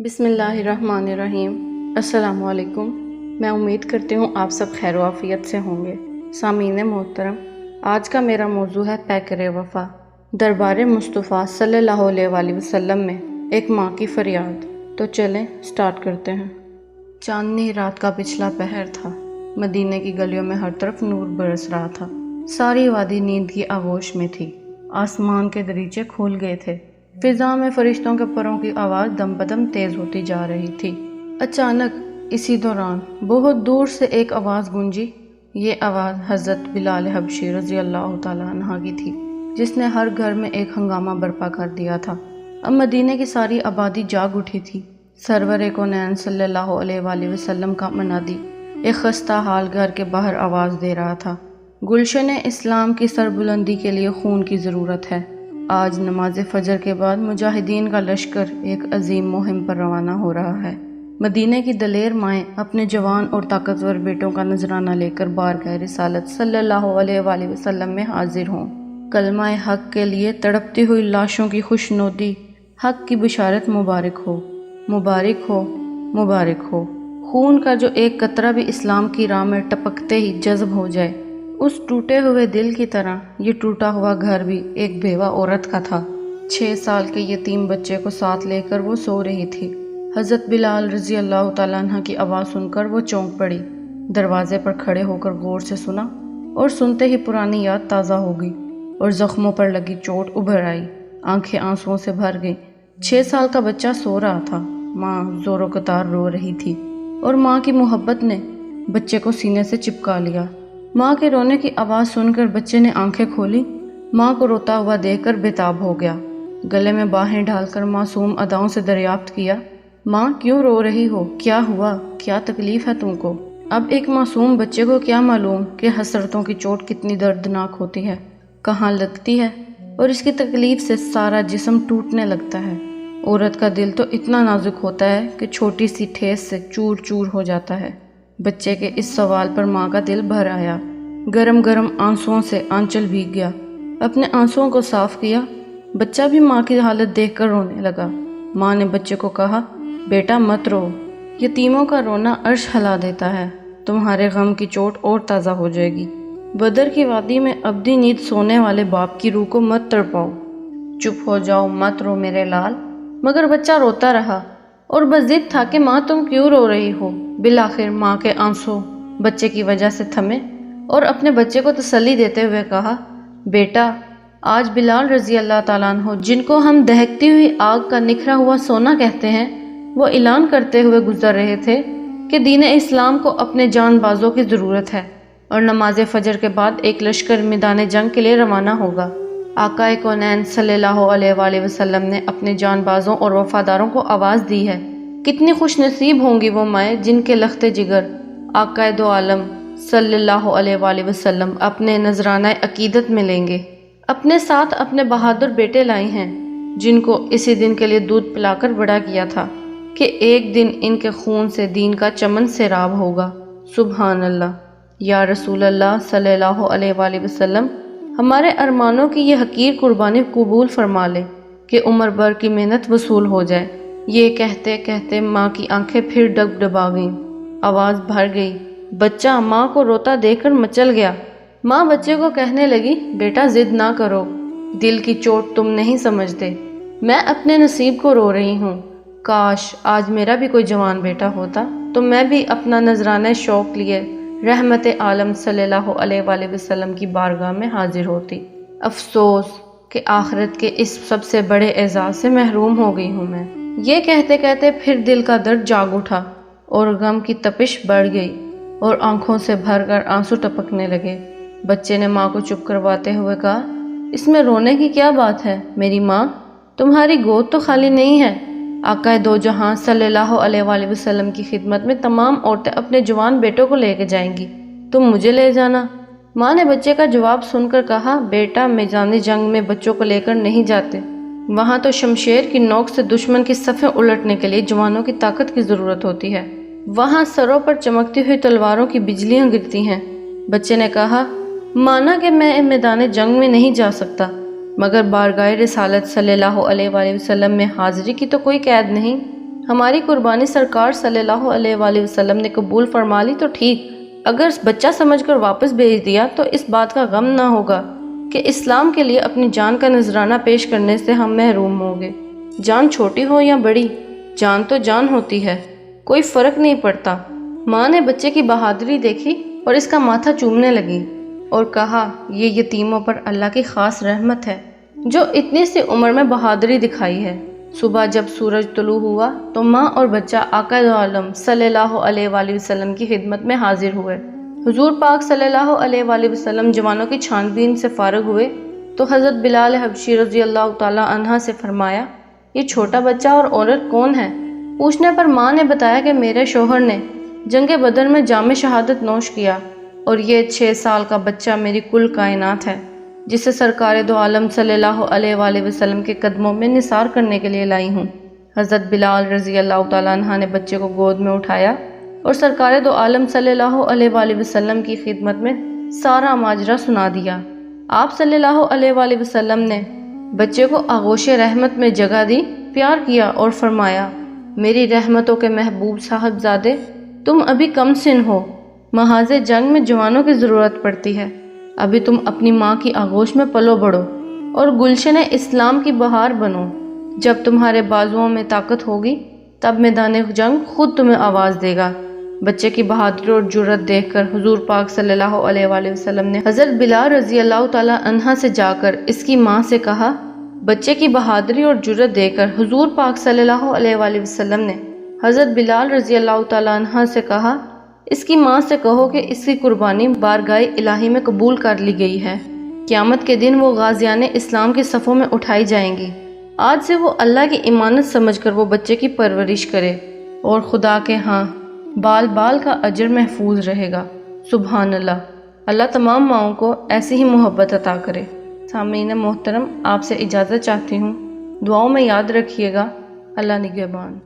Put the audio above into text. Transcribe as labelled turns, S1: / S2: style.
S1: بسم اللہ الرحمن الرحیم۔ السلام علیکم۔ میں امید کرتی ہوں آپ سب خیر و عافیت سے ہوں گے۔ سامعین محترم، آج کا میرا موضوع ہے پیکر وفا، دربار مصطفیٰ صلی اللہ علیہ وآلہ وسلم میں ایک ماں کی فریاد۔ تو چلیں سٹارٹ کرتے ہیں۔ چاندنی رات کا پچھلا پہر تھا۔ مدینے کی گلیوں میں ہر طرف نور برس رہا تھا۔ ساری وادی نیند کی آغوش میں تھی۔ آسمان کے دریچے کھول گئے تھے۔ فضا میں فرشتوں کے پروں کی آواز دم بدم تیز ہوتی جا رہی تھی۔ اچانک اسی دوران بہت دور سے ایک آواز گونجی۔ یہ آواز حضرت بلال حبشی رضی اللہ تعالیٰ عنہ کی تھی، جس نے ہر گھر میں ایک ہنگامہ برپا کر دیا تھا۔ اب مدینے کی ساری آبادی جاگ اٹھی تھی۔ سرور کونین صلی اللہ علیہ وآلہ وسلم کا منادی ایک خستہ حال گھر کے باہر آواز دے رہا تھا، گلشن اسلام کی سربلندی کے لیے خون کی ضرورت ہے۔ آج نماز فجر کے بعد مجاہدین کا لشکر ایک عظیم مہم پر روانہ ہو رہا ہے۔ مدینے کی دلیر مائیں اپنے جوان اور طاقتور بیٹوں کا نذرانہ لے کر بارگاہ رسالت صلی اللہ علیہ وآلہ وسلم میں حاضر ہوں۔ کلمہ حق کے لیے تڑپتی ہوئی لاشوں کی خوشنودی، حق کی بشارت مبارک ہو، مبارک ہو، مبارک ہو۔ خون کا جو ایک قطرہ بھی اسلام کی راہ میں ٹپکتے ہی جذب ہو جائے، اس ٹوٹے ہوئے دل کی طرح یہ ٹوٹا ہوا گھر بھی ایک بیوہ عورت کا تھا۔ 6 سال کے یتیم بچے کو ساتھ لے کر وہ سو رہی تھی۔ حضرت بلال رضی اللہ تعالیٰ عنہ کی آواز سن کر وہ چونک پڑی، دروازے پر کھڑے ہو کر غور سے سنا، اور سنتے ہی پرانی یاد تازہ ہو گئی اور زخموں پر لگی چوٹ ابھر آئی۔ آنکھیں آنسوؤں سے بھر گئیں۔ 6 سال کا بچہ سو رہا تھا، ماں زور و قطار رو رہی تھی، اور ماں کی محبت نے بچے کو سینے سے چپکا لیا۔ ماں کے رونے کی آواز سن کر بچے نے آنکھیں کھولی۔ ماں کو روتا ہوا دیکھ کر بےتاب ہو گیا۔ گلے میں باہیں ڈال کر معصوم اداؤں سے دریافت کیا، ماں کیوں رو رہی ہو؟ کیا ہوا؟ کیا تکلیف ہے تم کو؟ اب ایک معصوم بچے کو کیا معلوم کہ حسرتوں کی چوٹ کتنی دردناک ہوتی ہے، کہاں لگتی ہے، اور اس کی تکلیف سے سارا جسم ٹوٹنے لگتا ہے۔ عورت کا دل تو اتنا نازک ہوتا ہے کہ چھوٹی سی ٹھیس سے چور چور ہو جاتا ہے۔ بچے کے اس سوال پر ماں کا دل بھر آیا۔ گرم گرم آنسوؤں سے آنچل بھیگ گیا۔ اپنے آنسوؤں کو صاف کیا۔ بچہ بھی ماں کی حالت دیکھ کر رونے لگا۔ ماں نے بچے کو کہا، بیٹا مت رو، یتیموں کا رونا عرش ہلا دیتا ہے، تمہارے غم کی چوٹ اور تازہ ہو جائے گی۔ بدر کی وادی میں ابدی نیند سونے والے باپ کی روح کو مت تڑپاؤ۔ چپ ہو جاؤ، مت رو میرے لال۔ مگر بچہ روتا رہا اور بضد تھا کہ ماں تم کیوں رو رہی ہو؟ بالآخر ماں کے آنسو بچے کی وجہ سے تھمے، اور اپنے بچے کو تسلی دیتے ہوئے کہا، بیٹا آج بلال رضی اللہ تعالیٰ عنہ، جن کو ہم دہکتی ہوئی آگ کا نکھرا ہوا سونا کہتے ہیں، وہ اعلان کرتے ہوئے گزر رہے تھے کہ دین اسلام کو اپنے جان بازوں کی ضرورت ہے، اور نماز فجر کے بعد ایک لشکر میدان جنگ کے لیے روانہ ہوگا۔ آقا کونین صلی اللہ علیہ وآلہ وسلم نے اپنے جان بازوں اور وفاداروں کو آواز دی ہے۔ کتنی خوش نصیب ہوں گی وہ مائیں جن کے لخت جگر آقا دو عالم صلی اللہ علیہ وآلہ وسلم اپنے نذرانہ عقیدت میں لیں گے۔ اپنے ساتھ اپنے بہادر بیٹے لائے ہیں، جن کو اسی دن کے لیے دودھ پلا کر بڑا کیا تھا کہ ایک دن ان کے خون سے دین کا چمن سیراب ہوگا۔ سبحان اللہ۔ یا رسول اللہ صلی اللہ علیہ وآلہ وسلم، ہمارے ارمانوں کی یہ حقیر قربانی قبول فرما لے کہ عمر بھر کی محنت وصول ہو جائے۔ یہ کہتے کہتے ماں کی آنکھیں پھر ڈگڈگا گئیں، آواز بھر گئی۔ بچہ ماں کو روتا دیکھ کر مچل گیا۔ ماں بچے کو کہنے لگی، بیٹا ضد نہ کرو، دل کی چوٹ تم نہیں سمجھتے، میں اپنے نصیب کو رو رہی ہوں۔ کاش آج میرا بھی کوئی جوان بیٹا ہوتا تو میں بھی اپنا نذرانہ شوق لیے رحمت عالم صلی اللہ علیہ وآلہ وسلم کی بارگاہ میں حاضر ہوتی۔ افسوس کہ آخرت کے اس سب سے بڑے اعزاز سے محروم ہو گئی ہوں میں۔ یہ کہتے کہتے پھر دل کا درد جاگ اٹھا، اور غم کی تپش بڑھ گئی، اور آنکھوں سے بھر کر آنسو ٹپکنے لگے۔ بچے نے ماں کو چپ کرواتے ہوئے کہا، اس میں رونے کی کیا بات ہے میری ماں؟ تمہاری گود تو خالی نہیں ہے۔ آقا دو جہاں صلی اللہ علیہ وآلہ وسلم کی خدمت میں تمام عورتیں اپنے جوان بیٹوں کو لے کے جائیں گی، تم مجھے لے جانا۔ ماں نے بچے کا جواب سن کر کہا، بیٹا میدان جنگ میں بچوں کو لے کر نہیں جاتے، وہاں تو شمشیر کی نوک سے دشمن کی صفیں الٹنے کے لیے جوانوں کی طاقت کی ضرورت ہوتی ہے، وہاں سروں پر چمکتی ہوئی تلواروں کی بجلیاں گرتی ہیں۔ بچے نے کہا، مانا کہ میں میدان جنگ میں نہیں جا سکتا، مگر بارگاہ رسالت صلی اللہ علیہ وآلہ وسلم میں حاضری کی تو کوئی قید نہیں۔ ہماری قربانی سرکار صلی اللہ علیہ وآلہ وسلم نے قبول فرما لی تو ٹھیک، اگر بچہ سمجھ کر واپس بھیج دیا تو اس بات کا غم نہ ہوگا کہ اسلام کے لیے اپنی جان کا نذرانہ پیش کرنے سے ہم محروم ہوں گے۔ جان چھوٹی ہو یا بڑی، جان تو جان ہوتی ہے، کوئی فرق نہیں پڑتا۔ ماں نے بچے کی بہادری دیکھی اور اس کا ماتھا چومنے لگی اور کہا، یہ یتیموں پر اللہ کی خاص رحمت ہے جو اتنی سی عمر میں بہادری دکھائی ہے۔ صبح جب سورج طلوع ہوا تو ماں اور بچہ آقا دو عالم صلی اللہ علیہ وآلہ وسلم کی خدمت میں حاضر ہوئے۔ حضور پاک صلی اللہ علیہ وآلہ وسلم جوانوں کی چھان بین سے فارغ ہوئے تو حضرت بلال حبشی رضی اللہ تعالی عنہ سے فرمایا، یہ چھوٹا بچہ اور عورت کون ہے؟ پوچھنے پر ماں نے بتایا کہ میرے شوہر نے جنگ بدر میں جام شہادت نوش کیا اور یہ 6 سال کا بچہ میری کل کائنات ہے جسے سرکار دو عالم صلی اللہ علیہ وآلہ وسلم کے قدموں میں نثار کرنے کے لیے لائی ہوں۔ حضرت بلال رضی اللہ تعالیٰ عنہ نے بچے کو گود میں اٹھایا اور سرکار دو عالم صلی اللہ علیہ وآلہ وسلم کی خدمت میں سارا ماجرا سنا دیا۔ آپ صلی اللہ علیہ وآلہ وسلم نے بچے کو آغوش رحمت میں جگہ دی، پیار کیا اور فرمایا، میری رحمتوں کے محبوب صاحبزادے، تم ابھی کم سن ہو، محاذ جنگ میں جوانوں کی ضرورت پڑتی ہے، ابھی تم اپنی ماں کی آغوش میں پلو بڑھو اور گلشن اسلام کی بہار بنو۔ جب تمہارے بازوؤں میں طاقت ہوگی تب میدان جنگ خود تمہیں آواز دے گا۔ بچے کی بہادری اور جرت دیکھ کر حضور پاک صلی اللہ علیہ وآلہ وسلم نے حضرت بلال رضی اللہ تعالی عنہ سے جا کر اس کی ماں سے کہا، بچے کی بہادری اور جرت دیکھ کر حضور پاک صلی اللہ علیہ وآلہ وسلم نے حضرت بلال رضی اللہ تعالی عنہ سے کہا، اس کی ماں سے کہو کہ اس کی قربانی بارگاہ الہی میں قبول کر لی گئی ہے، قیامت کے دن وہ غازیان اسلام کے صفوں میں اٹھائی جائیں گی۔ آج سے وہ اللہ کی امانت سمجھ کر وہ بچے کی پرورش کرے اور خدا کے ہاں بال بال کا اجر محفوظ رہے گا۔ سبحان اللہ۔ اللہ تمام ماؤں کو ایسی ہی محبت عطا کرے۔ سامعین محترم، آپ سے اجازت چاہتی ہوں، دعاؤں میں یاد رکھیے گا۔ اللہ نگہبان۔